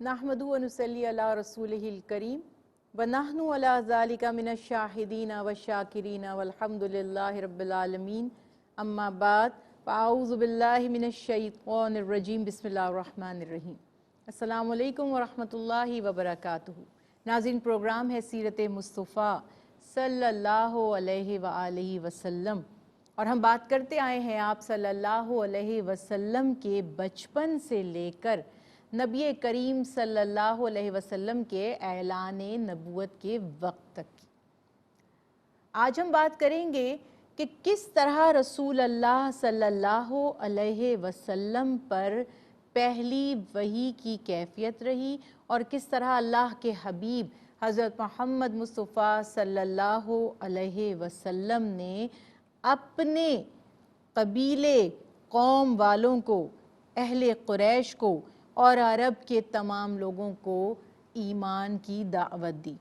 نحمدہ و نصلی علی رسولہ الکریم ونحن علی ذالک من الشاہدین والشاکرین والحمد للہ رب العالمین اما بعد فاعوذ باللہ من الشیطان الرجیم بسم اللہ الرحمن الرحیم۔ السلام علیکم ورحمۃ اللہ وبرکاتہ۔ ناظرین، پروگرام ہے سیرت مصطفیٰ صلی اللہ علیہ وآلہ وسلم، اور ہم بات کرتے آئے ہیں آپ صلی اللہ علیہ وسلم کے بچپن سے لے کر نبی کریم صلی اللہ علیہ وسلم کے اعلان نبوت کے وقت تک کی۔ آج ہم بات کریں گے کہ کس طرح رسول اللہ صلی اللہ علیہ وسلم پر پہلی وحی کی کیفیت رہی، اور کس طرح اللہ کے حبیب حضرت محمد مصطفیٰ صلی اللہ علیہ وسلم نے اپنے قبیلے قوم والوں کو، اہل قریش کو اور عرب کے تمام لوگوں کو ایمان کی دعوت دی۔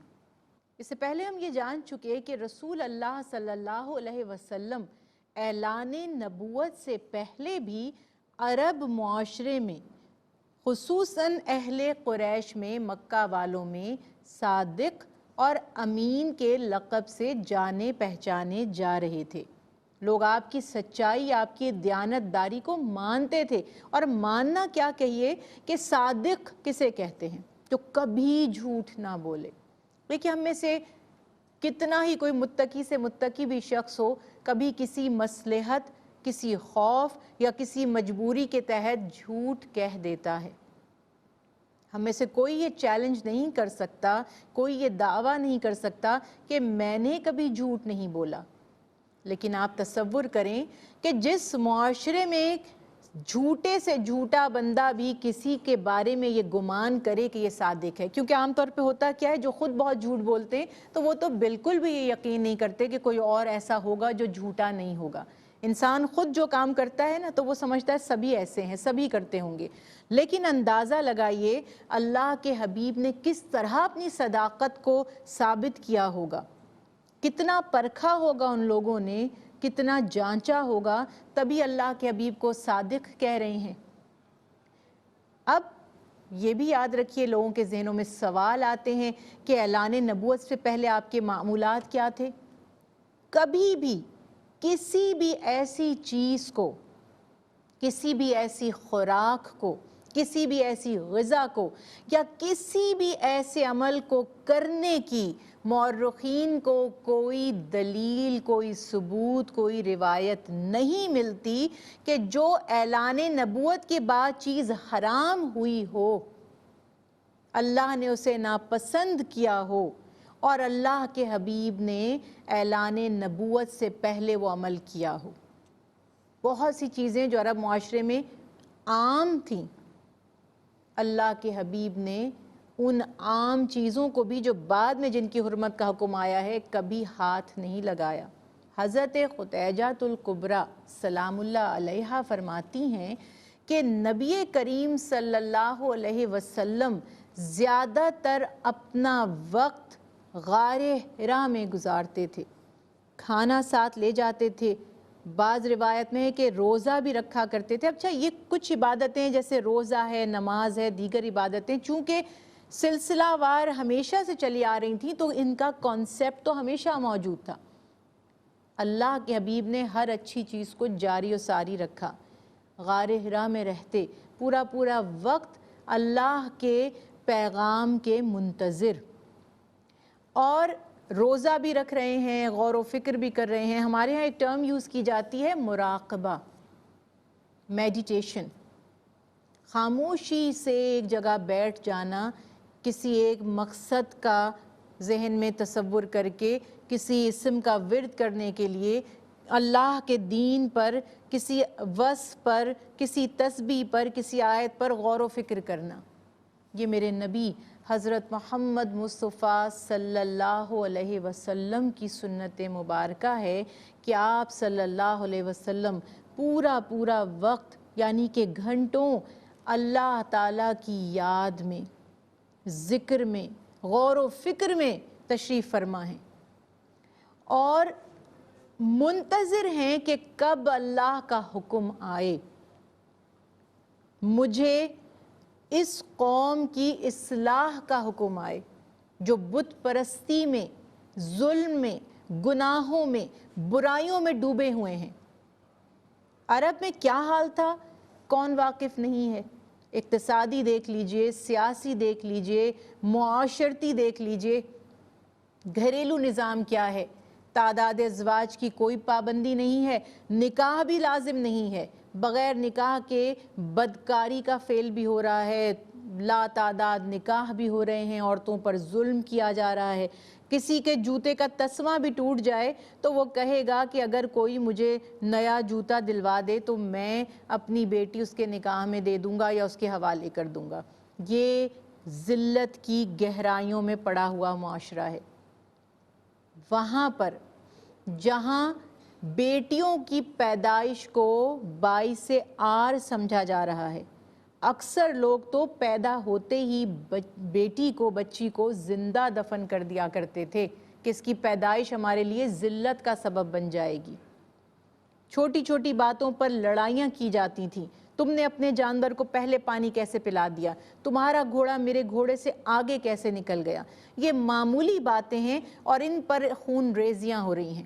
اس سے پہلے ہم یہ جان چکے کہ رسول اللہ صلی اللہ علیہ وسلم اعلان نبوت سے پہلے بھی عرب معاشرے میں، خصوصاً اہل قریش میں، مکہ والوں میں صادق اور امین کے لقب سے جانے پہچانے جا رہے تھے۔ لوگ آپ کی سچائی، آپ کی دیانتداری کو مانتے تھے، اور ماننا کیا کہیے کہ صادق کسے کہتے ہیں؟ جو کبھی جھوٹ نہ بولے۔ دیکھیں، ہم میں سے کتنا ہی کوئی متقی سے متقی بھی شخص ہو، کبھی کسی مصلحت، کسی خوف یا کسی مجبوری کے تحت جھوٹ کہہ دیتا ہے۔ ہم میں سے کوئی یہ چیلنج نہیں کر سکتا، کوئی یہ دعویٰ نہیں کر سکتا کہ میں نے کبھی جھوٹ نہیں بولا۔ لیکن آپ تصور کریں کہ جس معاشرے میں جھوٹے سے جھوٹا بندہ بھی کسی کے بارے میں یہ گمان کرے کہ یہ صادق ہے، کیونکہ عام طور پہ ہوتا کیا ہے، جو خود بہت جھوٹ بولتے ہیں تو وہ تو بالکل بھی یہ یقین نہیں کرتے کہ کوئی اور ایسا ہوگا جو جھوٹا نہیں ہوگا۔ انسان خود جو کام کرتا ہے نا، تو وہ سمجھتا ہے سبھی ایسے ہیں، سبھی کرتے ہوں گے۔ لیکن اندازہ لگائیے اللہ کے حبیب نے کس طرح اپنی صداقت کو ثابت کیا ہوگا، کتنا پرکھا ہوگا ان لوگوں نے، کتنا جانچا ہوگا، تبھی اللہ کے حبیب کو صادق کہہ رہے ہیں۔ اب یہ بھی یاد رکھیے، لوگوں کے ذہنوں میں سوال آتے ہیں کہ اعلان نبوت سے پہلے آپ کے معمولات کیا تھے؟ کبھی بھی کسی بھی ایسی چیز کو، کسی بھی ایسی خوراک کو، کسی بھی ایسی غذا کو، یا کسی بھی ایسے عمل کو کرنے کی مورخین کو کوئی دلیل، کوئی ثبوت، کوئی روایت نہیں ملتی کہ جو اعلان نبوت کے بعد چیز حرام ہوئی ہو، اللہ نے اسے ناپسند کیا ہو، اور اللہ کے حبیب نے اعلان نبوت سے پہلے وہ عمل کیا ہو۔ بہت سی چیزیں جو عرب معاشرے میں عام تھیں، اللہ کے حبیب نے ان عام چیزوں کو بھی، جو بعد میں جن کی حرمت کا حکم آیا ہے، کبھی ہاتھ نہیں لگایا۔ حضرت خدیجہ الکبریٰ سلام اللہ علیہا فرماتی ہیں کہ نبی کریم صلی اللہ علیہ وسلم زیادہ تر اپنا وقت غار حرا میں گزارتے تھے، کھانا ساتھ لے جاتے تھے، بعض روایت میں ہے کہ روزہ بھی رکھا کرتے تھے۔ اچھا، یہ کچھ عبادتیں جیسے روزہ ہے، نماز ہے، دیگر عبادتیں چونکہ سلسلہ وار ہمیشہ سے چلی آ رہی تھیں، تو ان کا کانسیپٹ تو ہمیشہ موجود تھا۔ اللہ کے حبیب نے ہر اچھی چیز کو جاری و ساری رکھا، غار حرا میں رہتے پورا وقت اللہ کے پیغام کے منتظر، اور روزہ بھی رکھ رہے ہیں، غور و فکر بھی کر رہے ہیں۔ ہمارے ہاں ایک ٹرم یوز کی جاتی ہے، مراقبہ، میڈیٹیشن، خاموشی سے ایک جگہ بیٹھ جانا، کسی ایک مقصد کا ذہن میں تصور کر کے، کسی اسم کا ورد کرنے کے لیے، اللہ کے دین پر، کسی وصف پر، کسی تسبیح پر، کسی آیت پر غور و فکر کرنا۔ یہ میرے نبی حضرت محمد مصطفیٰ صلی اللہ علیہ وسلم کی سنت مبارکہ ہے کہ آپ صلی اللہ علیہ وسلم پورا وقت، یعنی کہ گھنٹوں، اللہ تعالیٰ کی یاد میں، ذکر میں، غور و فکر میں تشریف فرما ہیں، اور منتظر ہیں کہ کب اللہ کا حکم آئے، مجھے اس قوم کی اصلاح کا حکم آئے جو بت پرستی میں، ظلم میں، گناہوں میں، برائیوں میں ڈوبے ہوئے ہیں۔ عرب میں کیا حال تھا کون واقف نہیں ہے؟ اقتصادی دیکھ لیجئے، سیاسی دیکھ لیجئے، معاشرتی دیکھ لیجئے، گھریلو نظام کیا ہے؟ تعداد ازواج کی کوئی پابندی نہیں ہے، نکاح بھی لازم نہیں ہے، بغیر نکاح کے بدکاری کا فعل بھی ہو رہا ہے، لا تعداد نکاح بھی ہو رہے ہیں، عورتوں پر ظلم کیا جا رہا ہے۔ کسی کے جوتے کا تسمہ بھی ٹوٹ جائے تو وہ کہے گا کہ اگر کوئی مجھے نیا جوتا دلوا دے تو میں اپنی بیٹی اس کے نکاح میں دے دوں گا یا اس کے حوالے کر دوں گا۔ یہ ذلت کی گہرائیوں میں پڑا ہوا معاشرہ ہے۔ وہاں پر جہاں بیٹیوں کی پیدائش کو باعث عار سمجھا جا رہا ہے، اکثر لوگ تو پیدا ہوتے ہی بیٹی کو، بچی کو زندہ دفن کر دیا کرتے تھے کہ اس کی پیدائش ہمارے لیے ذلت کا سبب بن جائے گی۔ چھوٹی چھوٹی باتوں پر لڑائیاں کی جاتی تھیں، تم نے اپنے جانور کو پہلے پانی کیسے پلا دیا، تمہارا گھوڑا میرے گھوڑے سے آگے کیسے نکل گیا۔ یہ معمولی باتیں ہیں اور ان پر خون ریزیاں ہو رہی ہیں۔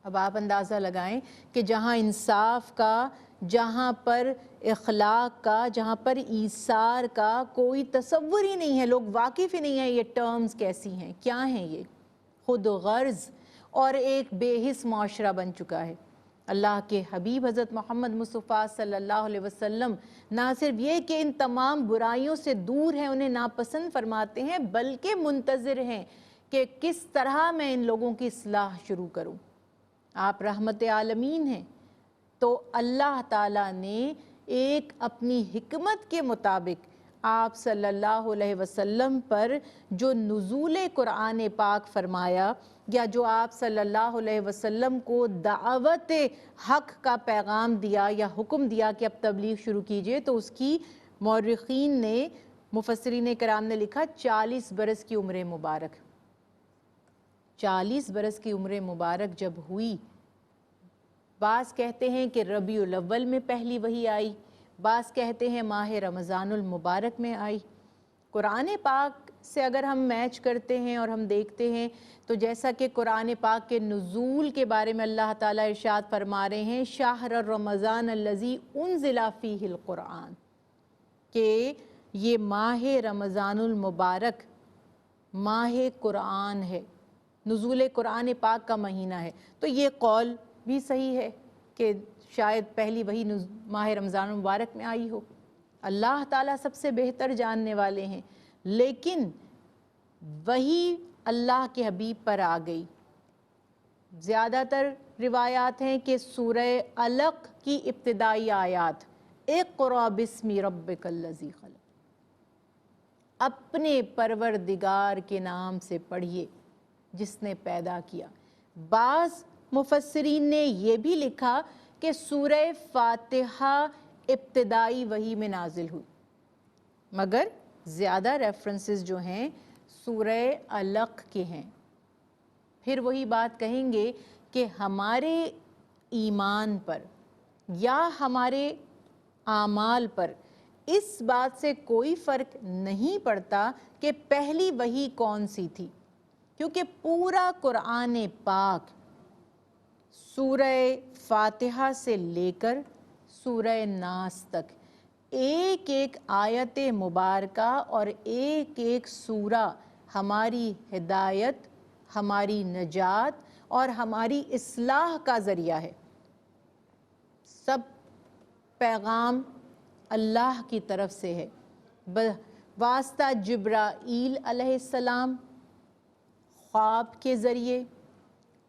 اب آپ اندازہ لگائیں کہ جہاں انصاف کا، جہاں پر اخلاق کا، جہاں پر ایثار کا کوئی تصور ہی نہیں ہے، لوگ واقف ہی نہیں ہیں یہ ٹرمز کیسی ہیں، کیا ہیں یہ، خود غرض اور ایک بے حس معاشرہ بن چکا ہے۔ اللہ کے حبیب حضرت محمد مصطفیٰ صلی اللہ علیہ وسلم نہ صرف یہ کہ ان تمام برائیوں سے دور ہیں، انہیں ناپسند فرماتے ہیں، بلکہ منتظر ہیں کہ کس طرح میں ان لوگوں کی اصلاح شروع کروں۔ آپ رحمت عالمین ہیں، تو اللہ تعالیٰ نے ایک اپنی حکمت کے مطابق آپ صلی اللہ علیہ وسلم پر جو نزول قرآن پاک فرمایا، یا جو آپ صلی اللہ علیہ وسلم کو دعوت حق کا پیغام دیا یا حکم دیا کہ اب تبلیغ شروع کیجئے، تو اس کی مورخین نے، مفسرین کرام نے لکھا 40 برس کی عمر مبارک۔ 40 برس کی عمر مبارک جب ہوئی، بعض کہتے ہیں کہ ربیع الاول میں پہلی وحی آئی، بعض کہتے ہیں ماہ رمضان المبارک میں آئی۔ قرآن پاک سے اگر ہم میچ کرتے ہیں اور ہم دیکھتے ہیں تو جیسا کہ قرآن پاک کے نزول کے بارے میں اللہ تعالیٰ ارشاد فرما رہے ہیں شہر رمضان الذی انزل فیہ القرآن، کہ یہ ماہ رمضان المبارک ماہ قرآن ہے، نزول قرآن پاک کا مہینہ ہے۔ تو یہ قول بھی صحیح ہے کہ شاید پہلی وحی ماہ رمضان المبارک میں آئی ہو، اللہ تعالیٰ سب سے بہتر جاننے والے ہیں۔ لیکن وہی اللہ کے حبیب پر آ گئی۔ زیادہ تر روایات ہیں کہ سورہ علق کی ابتدائی آیات اقرأ بسم ربک الذی خلق، اپنے پروردگار کے نام سے پڑھیے جس نے پیدا کیا۔ بعض مفسرین نے یہ بھی لکھا کہ سورہ فاتحہ ابتدائی وحی میں نازل ہوئی، مگر زیادہ ریفرنسز جو ہیں سورہ علق کے ہیں۔ پھر وہی بات کہیں گے کہ ہمارے ایمان پر یا ہمارے اعمال پر اس بات سے کوئی فرق نہیں پڑتا کہ پہلی وحی کون سی تھی، کیونکہ پورا قرآن پاک سورہ فاتحہ سے لے کر سورہ ناس تک ایک ایک آیت مبارکہ اور ایک ایک سورہ ہماری ہدایت، ہماری نجات اور ہماری اصلاح کا ذریعہ ہے۔ سب پیغام اللہ کی طرف سے ہے، واسطہ جبرائیل علیہ السلام، خواب کے ذریعے،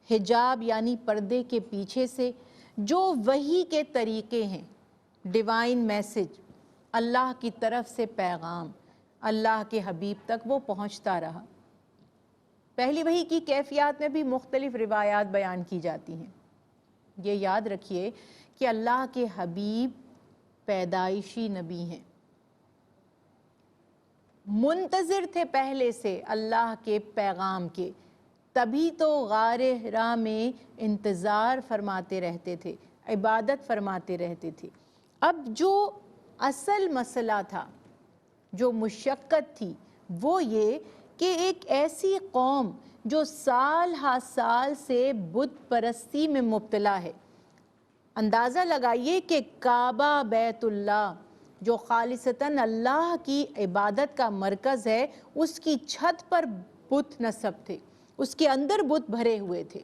حجاب یعنی پردے کے پیچھے سے، جو وحی کے طریقے ہیں، ڈیوائن میسج، اللہ کی طرف سے پیغام اللہ کے حبیب تک وہ پہنچتا رہا۔ پہلی وحی کی کیفیات میں بھی مختلف روایات بیان کی جاتی ہیں۔ یہ یاد رکھیے کہ اللہ کے حبیب پیدائشی نبی ہیں، منتظر تھے پہلے سے اللہ کے پیغام کے، تبھی تو غار حرا میں انتظار فرماتے رہتے تھے، عبادت فرماتے رہتے تھے۔ اب جو اصل مسئلہ تھا، جو مشقت تھی، وہ یہ کہ ایک ایسی قوم جو سال ہا سال سے بت پرستی میں مبتلا ہے، اندازہ لگائیے کہ کعبہ بیت اللہ جو خالصتاً اللہ کی عبادت کا مرکز ہے، اس کی چھت پر بت نصب تھے، اس کے اندر بت بھرے ہوئے تھے۔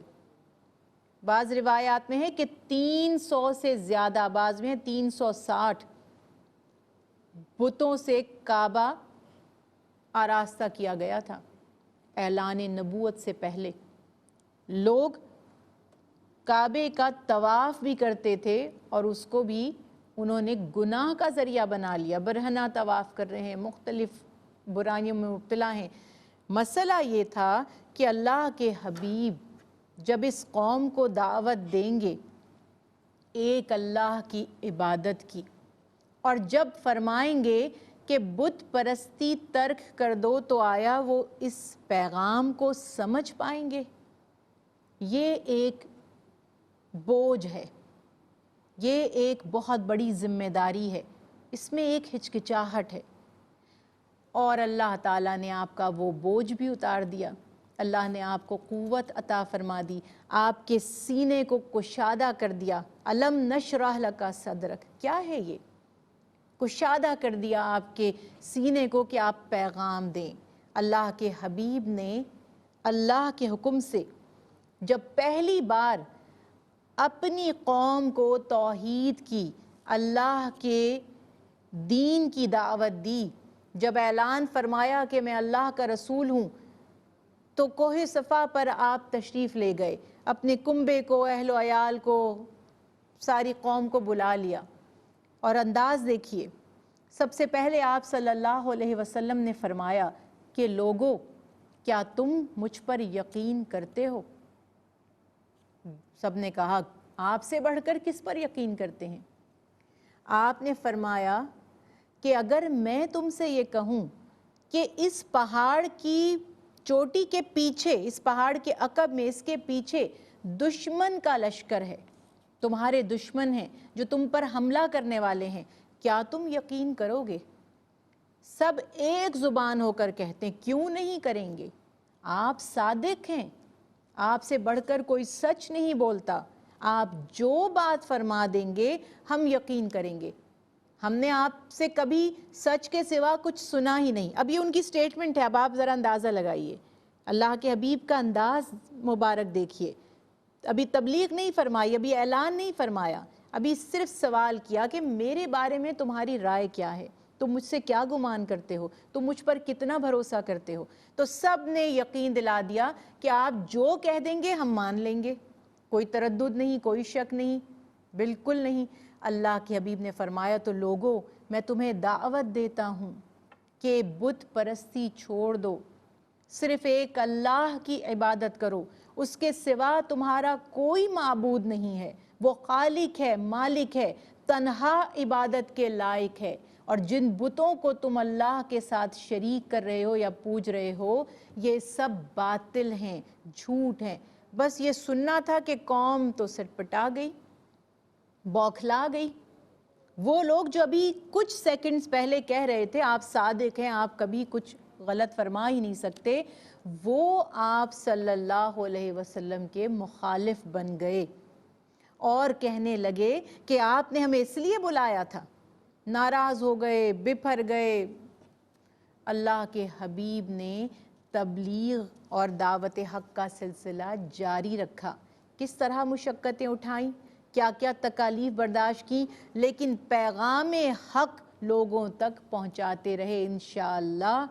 بعض روایات میں ہے کہ 300 سے زیادہ، بعض میں 360 بتوں سے کعبہ آراستہ کیا گیا تھا اعلان نبوت سے پہلے۔ لوگ کعبے کا طواف بھی کرتے تھے اور اس کو بھی انہوں نے گناہ کا ذریعہ بنا لیا، برہنہ طواف کر رہے ہیں، مختلف برائیوں میں مبتلا ہیں۔ مسئلہ یہ تھا کہ اللہ کے حبیب جب اس قوم کو دعوت دیں گے ایک اللہ کی عبادت کی، اور جب فرمائیں گے کہ بت پرستی ترک کر دو، تو آیا وہ اس پیغام کو سمجھ پائیں گے؟ یہ ایک بوجھ ہے، یہ ایک بہت بڑی ذمہ داری ہے، اس میں ایک ہچکچاہٹ ہے، اور اللہ تعالیٰ نے آپ کا وہ بوجھ بھی اتار دیا۔ اللہ نے آپ کو قوت عطا فرما دی، آپ کے سینے کو کشادہ کر دیا۔ الم نشرح لک صدرک، کیا ہے یہ؟ کشادہ کر دیا آپ کے سینے کو کہ آپ پیغام دیں۔ اللہ کے حبیب نے اللہ کے حکم سے جب پہلی بار اپنی قوم کو توحید کی، اللہ کے دین کی دعوت دی، جب اعلان فرمایا کہ میں اللہ کا رسول ہوں، تو کوہ صفا پر آپ تشریف لے گئے، اپنے کنبے کو، اہل و عیال کو، ساری قوم کو بلا لیا، اور انداز دیکھیے۔ سب سے پہلے آپ صلی اللہ علیہ وسلم نے فرمایا کہ لوگو، کیا تم مجھ پر یقین کرتے ہو؟ سب نے کہا آپ سے بڑھ کر کس پر یقین کرتے ہیں؟ آپ نے فرمایا کہ اگر میں تم سے یہ کہوں کہ اس پہاڑ کی چوٹی کے پیچھے، اس پہاڑ کے عقب میں، اس کے پیچھے دشمن کا لشکر ہے، تمہارے دشمن ہیں جو تم پر حملہ کرنے والے ہیں، کیا تم یقین کرو گے؟ سب ایک زبان ہو کر کہتے ہیں کیوں نہیں کریں گے؟ آپ صادق ہیں، آپ سے بڑھ کر کوئی سچ نہیں بولتا، آپ جو بات فرما دیں گے ہم یقین کریں گے، ہم نے آپ سے کبھی سچ کے سوا کچھ سنا ہی نہیں۔ اب یہ ان کی سٹیٹمنٹ ہے، اب آپ ذرا اندازہ لگائیے، اللہ کے حبیب کا انداز مبارک دیکھیے۔ ابھی تبلیغ نہیں فرمائی، ابھی اعلان نہیں فرمایا، ابھی صرف سوال کیا کہ میرے بارے میں تمہاری رائے کیا ہے، تم مجھ سے کیا گمان کرتے ہو، تم مجھ پر کتنا بھروسہ کرتے ہو؟ تو سب نے یقین دلا دیا کہ آپ جو کہہ دیں گے ہم مان لیں گے، کوئی تردد نہیں، کوئی شک نہیں، بالکل نہیں۔ اللہ کے حبیب نے فرمایا تو لوگوں، میں تمہیں دعوت دیتا ہوں کہ بت پرستی چھوڑ دو، صرف ایک اللہ کی عبادت کرو، اس کے سوا تمہارا کوئی معبود نہیں ہے، وہ خالق ہے، مالک ہے، تنہا عبادت کے لائق ہے، اور جن بتوں کو تم اللہ کے ساتھ شریک کر رہے ہو یا پوج رہے ہو، یہ سب باطل ہیں، جھوٹ ہیں۔ بس یہ سننا تھا کہ قوم تو سٹپٹا گئی، بوکھلا گئی۔ وہ لوگ جو ابھی کچھ سیکنڈز پہلے کہہ رہے تھے آپ صادق ہیں، آپ کبھی کچھ غلط فرما ہی نہیں سکتے، وہ آپ صلی اللہ علیہ وسلم کے مخالف بن گئے اور کہنے لگے کہ آپ نے ہمیں اس لیے بلایا تھا، ناراض ہو گئے، بپھر گئے۔ اللہ کے حبیب نے تبلیغ اور دعوت حق کا سلسلہ جاری رکھا، کس طرح مشقتیں اٹھائیں، کیا کیا تکالیف برداشت کی، لیکن پیغام حق لوگوں تک پہنچاتے رہے۔ انشاءاللہ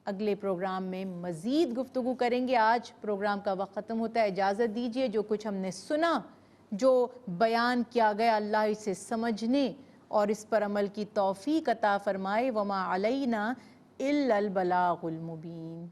اگلے پروگرام میں مزید گفتگو کریں گے۔ آج پروگرام کا وقت ختم ہوتا ہے، اجازت دیجیے۔ جو کچھ ہم نے سنا، جو بیان کیا گیا، اللہ اسے سمجھنے اور اس پر عمل کی توفیق عطا فرمائے۔ وما علینا الا البلاغ المبین۔